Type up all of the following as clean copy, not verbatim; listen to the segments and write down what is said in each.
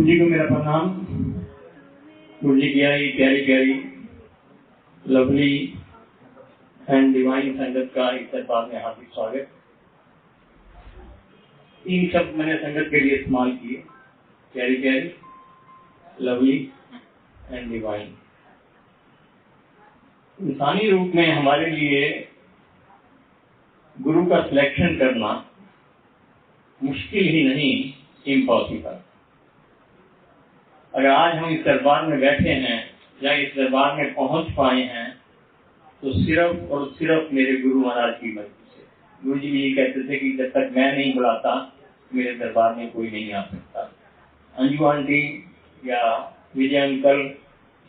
गुरु जी को मेरा प्रणाम। गुरु जी की आई प्यारी प्यारी लवली एंड डिवाइन संगत का इस दरबार में हार्दिक स्वागत। 3 शब्द मैंने संगत के लिए इस्तेमाल किए, प्यारी प्यारी, लवली एंड डिवाइन। इंसानी रूप में हमारे लिए गुरु का सिलेक्शन करना मुश्किल ही नहीं, इम्पॉसिबल। अगर आज हम इस दरबार में बैठे हैं या इस दरबार में पहुंच पाए हैं तो सिर्फ और सिर्फ मेरे गुरु महाराज की मर्जी से। गुरु जी भी ये कहते थे कि जब तक मैं नहीं बुलाता मेरे दरबार में कोई नहीं आ सकता। अंजू आंटी या विजय अंकल,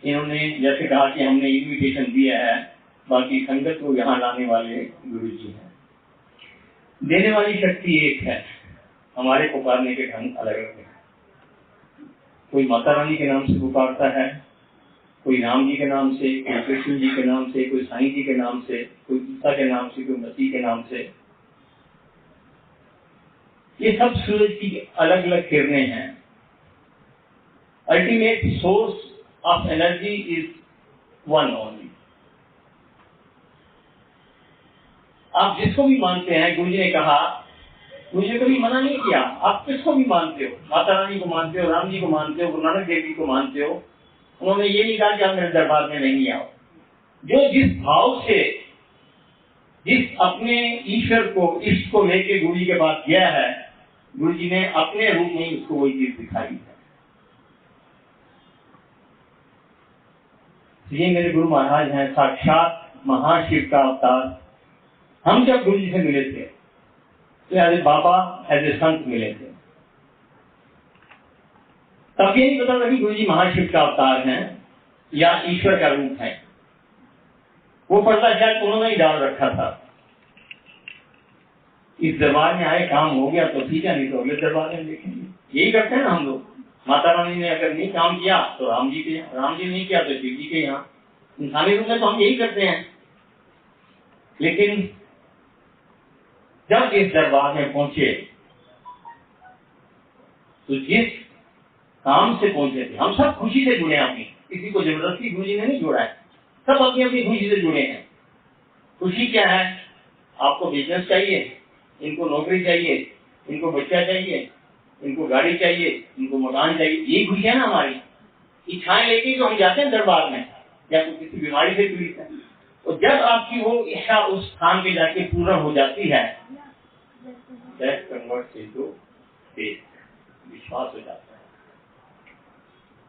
इन्होंने जैसे कहा कि हमने इन्विटेशन दिया है, बाकी संगत को यहाँ लाने वाले गुरु जी हैं। देने वाली शक्ति एक है, हमारे पुकारने के ढंग अलग अलग हैं। कोई माता रानी के नाम से पुकारता है, कोई राम जी के नाम से, कोई कृष्ण जी के नाम से, कोई साईं जी के नाम से, कोई ईसा के नाम से, कोई मसीह के नाम से। ये सब सूरज की अलग अलग किरणें हैं। Ultimate source of energy is one only. आप जिसको भी मानते हैं, गुरु जी ने कहा, गुरु जी ने कभी मना नहीं किया, आप किसको भी मानते हो, माता रानी को मानते हो, राम जी को मानते हो, गुरु नानक देव जी को मानते हो, उन्होंने ये नहीं कहा कि आप मेरे दरबार में नहीं आओ। जो जिस भाव से, जिस अपने ईश्वर को, इष्ट को लेके गुरु जी के पास गया है, गुरु जी ने अपने रूप में ही उसको वही चीज दिखाई है। ये मेरे गुरु महाराज हैं, साक्षात महाशिव का अवतार। हम जब गुरु जी से मिले थे तो as a Baba, as a संत मिले थे। तब ये नहीं पता था कि गुरु जी महाशिव का अवतार हैं या ईश्वर का रूप है। वो पर्दा शायद उन्होंने ही डाल रखा था। इस दरबार में आए, काम हो गया तो ठीक है, नहीं तो अगले दरबार में देखेंगे। यही करते हैं ना हम लोग। माता रानी ने अगर नहीं काम किया तो राम जी के यहाँ, राम जी नहीं किया तो शिव जी के यहाँ। इंसानी रूप में तो हम यही करते हैं। लेकिन जब इस दरबार में पहुंचे तो जिस काम से पहुंचे थे, हम सब खुशी से जुड़े हैं अपनी, किसी को जबरदस्ती गुरु जी ने नहीं जोड़ा है, सब अपनी अपनी खुशी से जुड़े हैं। खुशी क्या है? आपको बिजनेस चाहिए, इनको नौकरी चाहिए, इनको बच्चा चाहिए, इनको गाड़ी चाहिए, इनको मकान चाहिए, यही खुशी है ना हमारी। इच्छाएं लेके जो हम जाते हैं दरबार में, या तो किसी बीमारी से पीड़ित है, और जब आपकी वो इच्छा उस स्थान पे जाके पूर्ण हो जाती है, दैट कन्वर्ट्स इनटू फेथ, विश्वास हो जाता है।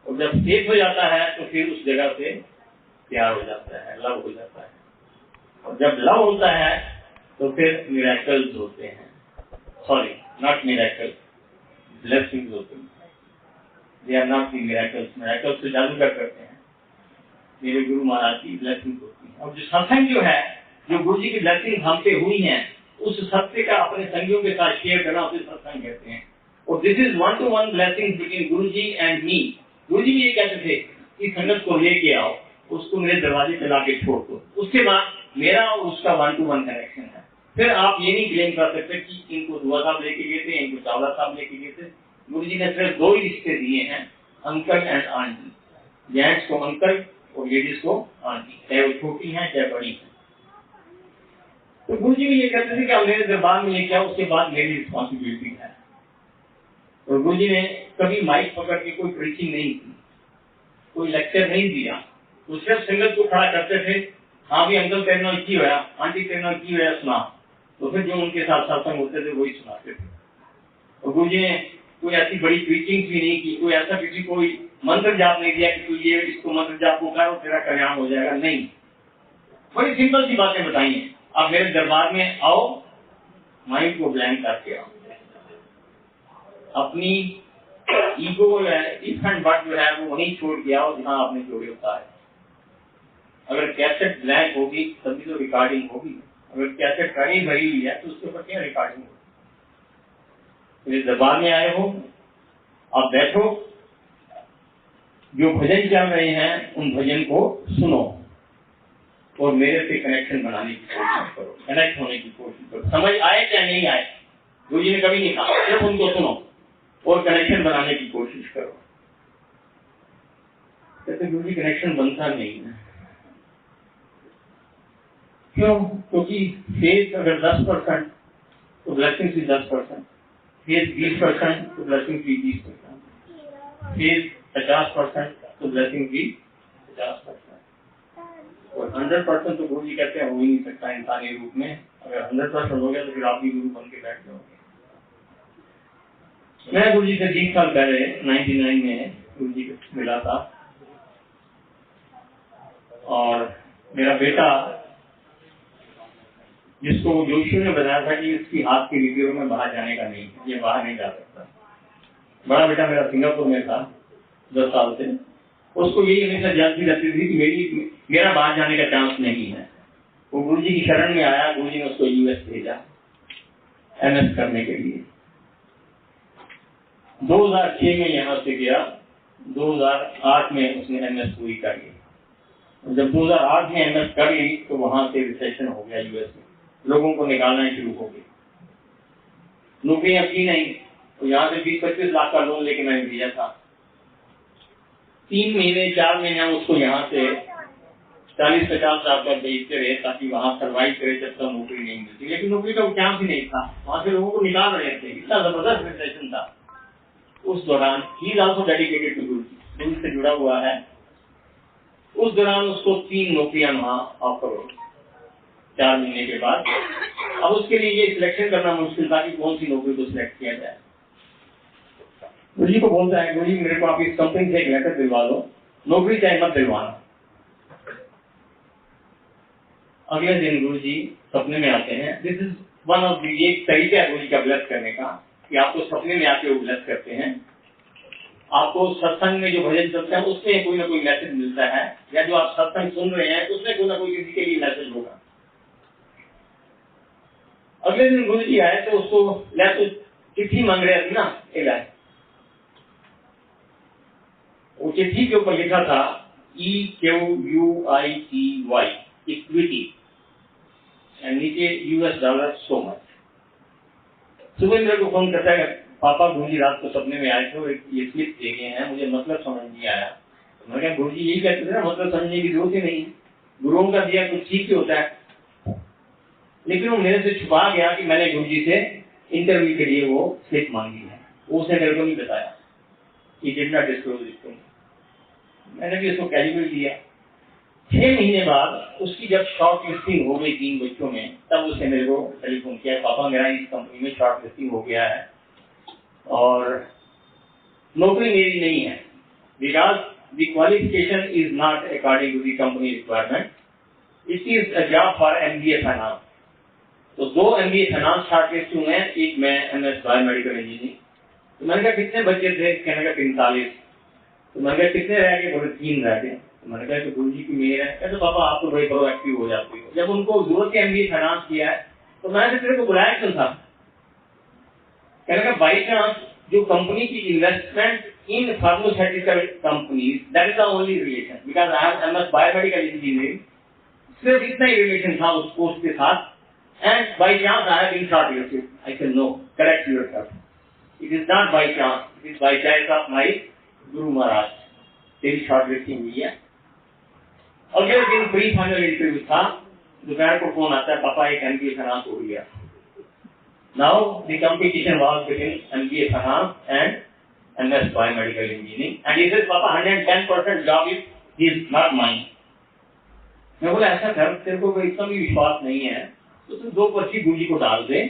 और जब फेथ हो जाता है तो फिर उस जगह से प्यार हो जाता है, लव हो जाता है। और जब लव होता है तो फिर मिरेकल्स होते हैं। सॉरी, नॉट मिरेकल्स, ब्लेसिंग्स होते हैं। They are not the miracles. Miracles तो जादूगर करते हैं, मेरे गुरु महाराज की ब्लेसिंग होती है। और जो सत्संग जो है, जो गुरु जी की ब्लेसिंग हम पे हुई है, उस सत्य का अपने संगियों के साथ शेयर करना उसे सत्संग कहते हैं। और this is 1-to-1 blessing between Guru ji and me. गुरु जी भी ये कहते थे कि संगत को लेके आओ, उसको मेरे दरवाजे पे लाके छोड़ दो। उसके बाद मेरा और उसका 1-to-1 कनेक्शन है। फिर आप ये नहीं क्लेम कर सकते कि इनको दुआ साहब लेके गए थे, इनको चावला साहब लेके गए थे। गुरु जी ने सिर्फ 2 ही रिश्ते दिए हैं, अंकल एंड आंटी। जेंट्स को अंकल और लेडीज को आंटी, चाहे वो छोटी है चाहे बड़ी है। तो गुरु जी भी ये कहते थे कि आप मेरे दरबार में लेके आओ, उसके बाद मेरी रिस्पॉन्सिबिलिटी है। और गुरु जी ने कभी माइक पकड़ के कोई प्रीचिंग नहीं की, कोई लेक्चर नहीं दिया। तो सिर्फ संगत को खड़ा करते थे, हाँ भी अंकल तेरे नाल की होया, आंटी तेरे नाल की होया, सुना। तो फिर जो उनके साथ सत्संग होते थे वही सुनाते थे। और गुरु जी ने कोई ऐसी बड़ी प्रीचिंग भी नहीं की, कोई ऐसा किसी कोई मंत्र जाप नहीं दिया कि तू ये इसको मंत्र जाप को करो तेरा कल्याण हो जाएगा। नहीं, बड़ी सिंपल सी बातें बताई हैं। आप मेरे दरबार में आओ, माइंड को ब्लैंक करके आओ, अपनी ईगो है, इफ एंड बट जो है वो वहीं छोड़ के आओ जहां आपने जोड़े होता है। अगर कैसेट ब्लैंक होगी तभी तो रिकॉर्डिंग होगी। अगर कैसेट कहीं भरी हुई है तो उसके ऊपर क्या रिकॉर्डिंग होगी? मेरे दरबार में आए हो, आप बैठो, जो भजन चल रहे हैं उन भजन को सुनो और मेरे से कनेक्शन बनाने की कोशिश करो, कनेक्ट होने की कोशिश करो। समझ आए क्या नहीं आए, गुरु जी ने कभी नहीं कहा, सिर्फ उनको सुनो और कनेक्शन बनाने की कोशिश करो। कहते गुरु जी कनेक्शन बनता नहीं है। क्यों? क्योंकि फेथ अगर 10% तो ब्लेसिंग भी 10%, फेथ 20% तो ब्लेसिंग भी 20%, फेथ 50% तो ब्लेसिंग भी 50%, और 100% तो गुरु जी कहते हैं हो ही नहीं सकता इंसानी रूप में। अगर 100% हो गया तो फिर आप भी गुरु बन के बैठ जाओगे। मैं गुरु जी से 20 साल पहले 99 में गुरु जी को मिला था, और मेरा बेटा जिसको जोशी ने बताया था कि इसकी हाथ की वीडियो में बाहर जाने का नहीं, ये बाहर नहीं जा सकता। बड़ा बेटा मेरा सिंगापुर में था 10 साल से, उसको यही हमेशा जानती रहती थी कि मेरा बाहर जाने का चांस नहीं है। वो गुरु जी की शरण में आया, गुरु जी ने उसको यूएस भेजा एमएस करने के लिए। 2006 में यहाँ से गया, 2008 में उसने एमएस पूरी कर ली। जब 2008 में एमएस कर ली तो वहां से रिसेशन हो गया यूएस में, लोगों को निकालना शुरू हो गई, नौकरियां की नहीं। तो यहाँ से 20-25 लाख का लोन लेके मैंने दिया था। 3 महीने 4 महीने हम उसको यहाँ से 40-50 लाख का बेचते रहे ताकि वहां सर्वाइव करे जब तक नौकरी नहीं मिलती। लेकिन नौकरी का चांस ही नहीं था, वहां से लोगों को निकाल रहे थे, इतना जबरदस्त रिसेशन था। उस दौरान he is also dedicated to Guru ji, गुरु से जुड़ा हुआ है। उस दौरान उसको 3 नौकरियां वहां ऑफर हो 4 महीने के बाद। अब उसके लिए ये सिलेक्शन करना मुश्किल था कि कौन सी नौकरी को सिलेक्ट किया जाए। गुरु जी को बोलता है, गुरु जी मेरे को आप इस कंपनी से एक लेटर दिलवा दो, नौकरी चाहे मत दिलवाना। अगले दिन गुरु जी सपने में आते हैं। This is one of the, ये तरीका है गुरु जी का ब्लेस करने का कि आपको सपने में आके वो ब्लेस करते हैं। आपको सत्संग में जो भजन चलते हैं उसमें कोई ना कोई मैसेज मिलता है, या जो आप सत्संग सुन रहे हैं उसमें कोई ना कोई किसी के लिए मैसेज होगा। अगले दिन गुरु जी आए तो उसको मैं तो चिट्ठी मांग रहे थे ना, वो चिट्ठी के ऊपर लिखा था EQUITY इक्विटी, नीचे $, सो मच। सुबह मेरे को फोन करता है, पापा गुरु जी रात को सपने में आए थे, ये स्लिप दे गए हैं, मुझे मतलब समझ नहीं आया। तो मैंने कहा गुरु जी यही कहते थे ना, मतलब समझने की जरूरत ही नहीं, गुरुओं का दिया कुछ ठीक ही होता है। लेकिन वो मेरे से छुपा गया कि मैंने गुरु जी से इंटरव्यू के लिए वो स्लिप मांगी है, वो उसने मेरे को नहीं बताया। He did not disclose it to me। मैंने भी उसको कैलकुलेट दिया। 6 महीने बाद उसकी जब शॉर्ट लिस्टिंग हो गई 3 बच्चों में, तब उसने मेरे को टेलीफोन किया, पापा मेरा इस कंपनी में शॉर्ट लिस्टिंग हो गया है और नौकरी मेरी नहीं है, because the qualification is not according to the company requirement, it is a job for MBA finance. तो 2 MBA फाइनेंस शॉर्ट लिस्ट हुए हैं, एक मैं MS बायोमेडिकल इंजीनियरिंग। तो मैंने कहा कितने बच्चे थे? कहने का 43। तो मैंने कहा कितने रह गए? बोले 3 रह गए। तो मैंने कहा गुरु जी की मेहर है। कहते पापा आप तो बड़े प्रोएक्टिव हो जाते हो, जब उनको जरूरत के MBA फाइनेंस किया है तो मैंने तेरे को बुलाया क्यों था? कहने का बाई चांस जो कंपनी की investment in pharmaceutical companies, that is the only relation, because I have MS biomedical engineering, सिर्फ इतना ही रिलेशन था उस पोस्ट के साथ। And by chance I have been shortlisted. I said no, correct yourself. It is not by chance. It is by choice of my Guru Maharaj. तेरी shortlisting हुई है। अगले दिन प्री फाइनल इंटरव्यू था, दोपहर को फोन आता है, पापा एक MBA फाइनेंस हो गया। Now the competition was between MBA finance and MS biomedical engineering. And he says, पापा 110% job is not mine. मैं बोला ऐसा कर, तेरे को कोई इतना भी विश्वास नहीं है तो तुम 2 पर्ची गुरु जी को डाल दे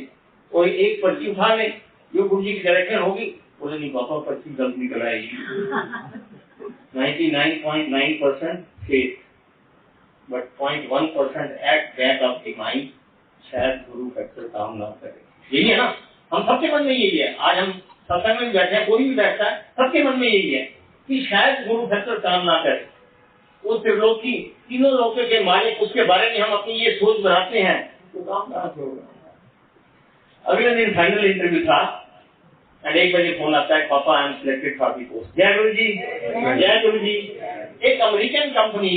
और 1 पर्ची उठा ले, जो गुरु जी की डायरेक्शन होगी। बोले नहीं पापा पर्ची गलत निकल आएगी। 99.9% faith but 0.1% act back of the mind, शायद गुरु फैक्टर काम ना करे। यही है ना, हम सबके मन में यही है। आज हम सत्संग में बैठे हैं, कोई भी बैठता है, सबके मन में यही है कि शायद गुरु फैक्टर काम ना करे। वो त्रिलोकी, तीनों लोकों के मालिक, उसके बारे में हम अपनी ये सोच बनाते हैं तो काम कहाँ से होगा। अगले दिन फाइनल इंटरव्यू था और 1 बजे फोन आता है, पापा I am selected for the post. जय गुरु जी, जय गुरु जी। एक अमेरिकन कंपनी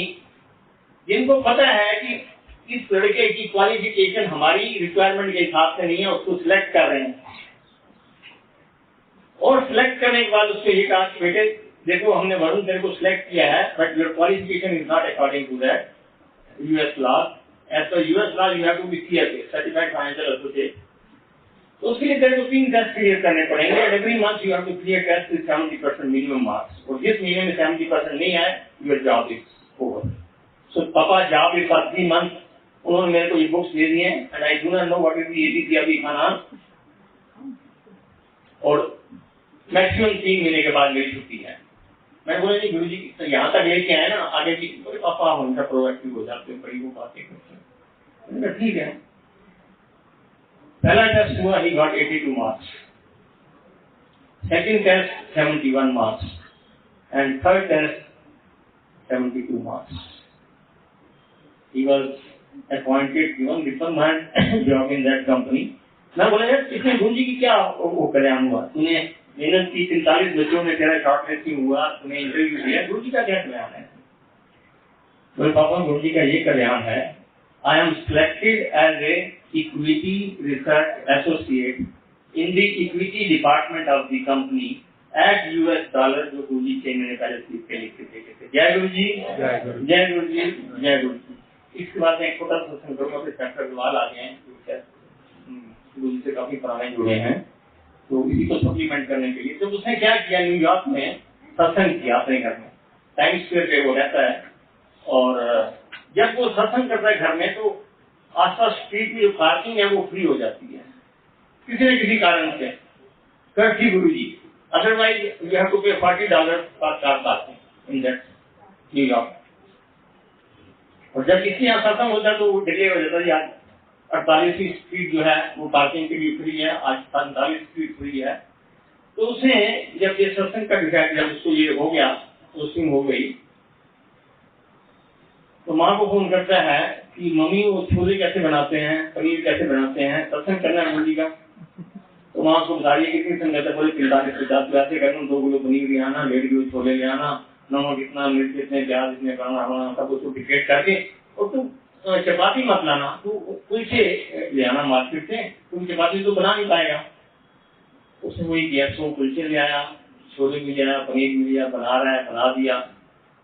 जिनको पता है कि इस लड़के की क्वालिफिकेशन हमारी रिक्वायरमेंट के हिसाब से नहीं है, उसको सिलेक्ट कर रहे हैं। और सिलेक्ट करने के बाद उसको ये कहा कि बेटे देखो हमने वरुण तेरे को सिलेक्ट किया है, but your qualification is not according to that US law. As per US law you have to be CFA, certified financial associate. तो उसके लिए तेरे को 3 टेस्ट क्लियर करने पड़ेंगे। Every month you have to clear test with 70% minimum marks, और जिस महीने में 70% नहीं आए your job is over. So पापा जॉब इज फॉर 3 मंथ। उन्होंने मेरे को ये बुक्स दे दिए and I do not know what is the ABC अभी खाना, और मैक्सिमम 3 महीने के बाद मेरी छुट्टी है। मैं बोला जी गुरु जी यहाँ तक लेके आए ना, आगे भी बोले पापा हम हमेशा प्रोएक्टिव हो जाते हैं, बड़ी वो बातें करते हैं। ठीक है। पहला टेस्ट हुआ, he got 82 marks, second test 71 marks and third test 72 marks. He was appointed given the permanent job in that company. मैं बोला यार इसमें गुरु जी की क्या वो कल्याण हुआ, तूने मेहनत की, 43 बच्चों में तेरा शॉर्ट लिस्टिंग हुआ, तूने इंटरव्यू दिया, गुरु जी का क्या कल्याण है? बोले पापा गुरु जी का ये कल्याण है, I am selected as a equity research associate in the equity department of the company at US dollar, जो गुरु जी 6 महीने पहले स्लिप पे लिख के देखे थे। जय गुरु जी, जय गुरु जी, जय गुरु जी, जय गुरु जी। इसके बाद में एक छोटा सा सत्संग करूंगा, फिर डॉक्टर अग्रवाल आ गए हैं गुरु जी से काफी पुराने जुड़े हैं, तो इसी को सप्लीमेंट करने के लिए। तो उसने क्या किया, न्यूयॉर्क में सत्संग किया अपने घर में, टाइम स्क्वायर पे वो रहता है, और जब वो सत्संग करता है घर में तो आसपास स्ट्रीट में जो पार्किंग है वो फ्री हो जाती है किसी न किसी कारण से। करती गुरु जी, अदरवाइज यू हैव टू पे $40 पर car parking in that New York. और जब किसी यहाँ सत्संग होता है तो वो डिले हो जाता है, आज 48वीं स्ट्रीट जो है वो पार्किंग के लिए फ्री है, आज 45 स्ट्रीट फ्री है। तो उसने जब ये सत्संग का डिसाइड, जब उसको ये हो गया, पोस्टिंग हो गई, तो माँ को फोन करता है कि मम्मी वो छोले कैसे बनाते हैं, पनीर कैसे बनाते हैं, सत्संग करना है गुरु जी का। तो माँ को बता दिया कितनी संगत है, बोले 45-50 ऐसे करना, 2 किलो पनीर ले आना, 1.5 किलो छोले ले आना, नमक इतना, मिर्च इतने, प्याज इतने, बनाना सब उसको टिकट करके, और तू चपाती मत लाना, तू कुलचे ले आना मार्केट से, तुम चपाती तो बना नहीं पाएगा। उसने वही किया, 100 कुलचे ले आया, छोले भी ले आया, पनीर भी लिया, बना रहा है, बना दिया।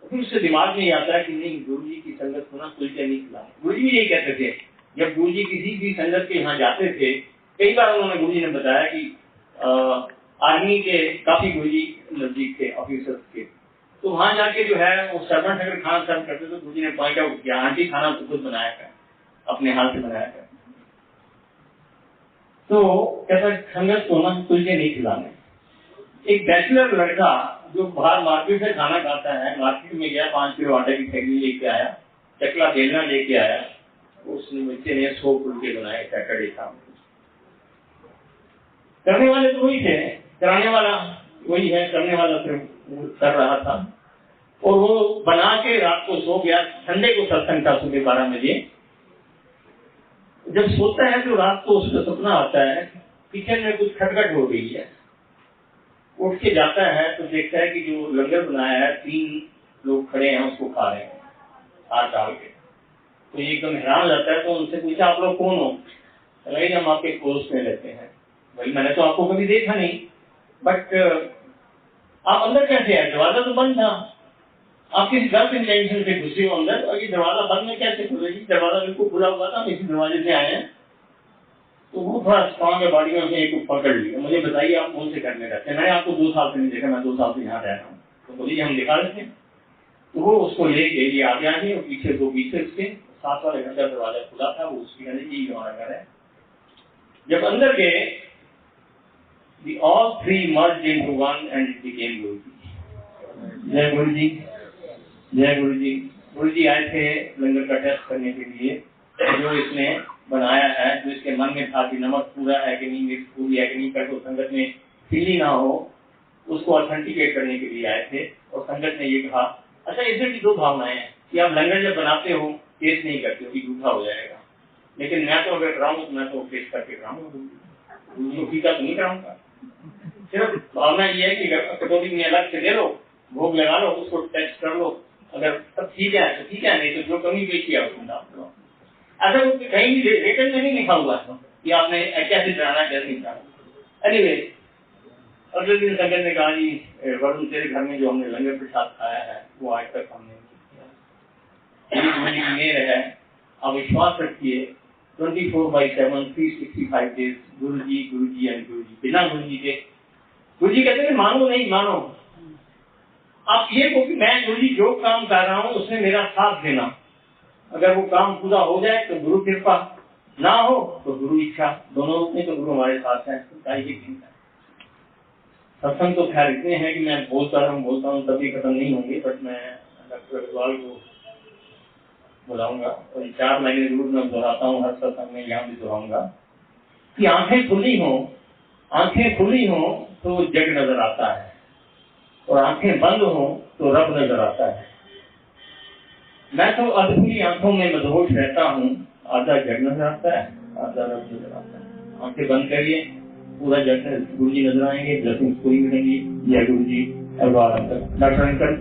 फिर उससे दिमाग में आता है कि नहीं गुरु जी की संगत को ना कुलचे नहीं खिलाए। गुरु जी यही कहते थे, जब गुरु जी किसी भी संगत के यहाँ जाते थे, कई बार उन्होंने गुरु जी ने बताया कि आर्मी के काफी गुरु जी नजदीक थे ऑफिसर्स के, तो वहां जाके जो है वो सर्वेंट अगर खाना सर्व करते तो गुरु जी ने पॉइंट आउट किया, आंटी खाना तो खुद बनाया कर, अपने हाथ से बनाया कर। तो कहता संगत को ना कुलचे नहीं खिलाने। एक बैचलर लड़का जो बाहर मार्केट से खाना खाता है, मार्केट में गया, 5 किलो आटे की थैली लेके आया, चकला बेलना लेके आया, उसने बच्चे ने 100 फुलके बनाए सैटरडे शाम को। करने वाले तो वही थे, कराने वाला वही है, करने वाला सिर्फ कर रहा था। और वो बना के रात को सो गया। संडे को सत्संग था सुबह 12 बजे। जब सोता है तो रात को उसका सपना आता है, किचन में कुछ खटखट हो रही है। उठ के जाता है तो देखता है कि जो लंगर बनाया है 3 लोग खड़े हैं उसको खा रहे हैं हाथ डाल के। तो ये एकदम हैरान हो जाता है, तो उनसे पूछा आप लोग कौन हो? भाई हम आपके कोर्स में रहते हैं। भाई मैंने तो आपको कभी देखा नहीं, बट आप अंदर कैसे आए? दरवाजा तो बंद था, आप किसी गलत इंटेंशन से घुसे हो अंदर, और ये दरवाजा बंद में कैसे खुले? दरवाजा बिल्कुल खुला हुआ था, हम इसी दरवाजे से आए हैं। तो वो थोड़ा स्ट्रॉन्ग है बॉडी में, एक पकड़ लिया। मुझे बताइए आप कौन से घर में रहते हैं? मैंने आपको 2 साल से नहीं देखा, मैं 2 साल से यहाँ रह रहा हूँ। तो बोलिए हम दिखा देते हैं। तो वो उसको लेके ये आगे आगे और पीछे 2 पीछे उसके, साथ वाले घर का दरवाजा खुला था, वो उसकी कहने की हमारा घर है। जब अंदर गए, all 3 merged into one and it became गुरु जी। जय गुरु जी, जय गुरु जी। गुरु जी आए थे लंगर का टेस्ट करने के लिए, जो इसने बनाया है, जो इसके मन में था कि नमक पूरा है कि नहीं, मिर्च पूरी है कि नहीं, कर तो संगत में फीली ना हो, उसको ऑथेंटिकेट करने के लिए आए थे। और संगत ने ये कहा, अच्छा इसमें भी 2 भावनाएं हैं कि आप लंगर जब बनाते हो टेस्ट नहीं करते हो कि झूठा हो जाएगा, लेकिन मैं तो अगर कराऊंगा तो मैं तो टेस्ट करके कराऊंगा, फीका तो नहीं कराऊंगा। सिर्फ भावना ये है कि कटोरी में अलग से ले लो, भोग लगा लो, उसको टेस्ट कर लो, अगर सब ठीक है तो ठीक है, नहीं तो जो कमी पेशी है उसमें डाल दो। ऐसा कहीं भी रिटर्न में नहीं लिखा हुआ है कि आपने कैसे बनाना है कैसे नहीं बनाना। एनीवे, अगले दिन संगत ने कहा जी वरुण तेरे घर में जो हमने लंगर प्रसाद खाया है वो आज तक हमने नहीं किया। गुरु जी की मेहर है, आप विश्वास रखिए 24/7 365 डेज गुरु जी एंड गुरु जी, बिना गुरु जी के। गुरु जी कहते हैं मानो नहीं मानो, आप ये को कि मैं गुरु जी जो काम कर रहा हूँ उसमें मेरा साथ देना, अगर वो काम पूरा हो जाए तो गुरु कृपा, ना हो तो गुरु इच्छा, दोनों रूप में तो गुरु हमारे साथ है। सत्संग तो खैर इतने हैं कि मैं बोलता हूँ तभी खत्म नहीं होंगे, बट मैं डॉक्टर अग्रवाल को बुलाऊंगा और 4 लाइनें जरूर मैं दोहराता हूँ हर सत्संग में, यहाँ भी दोहराऊंगा कि आंखें खुली हो तो जग नजर आता है और आंखें बंद हो तो रब नजर आता है। मैं तो अधूरी आंखों में मदहोश रहता हूँ, आधा जग नजर आता है आधा रब नजर आता है। आंखें बंद करिए, पूरा जग गुरु जी नजर आएंगे, ब्लेसिंग्स पूरी मिलेंगी। जय गुरु जी। Doctor uncle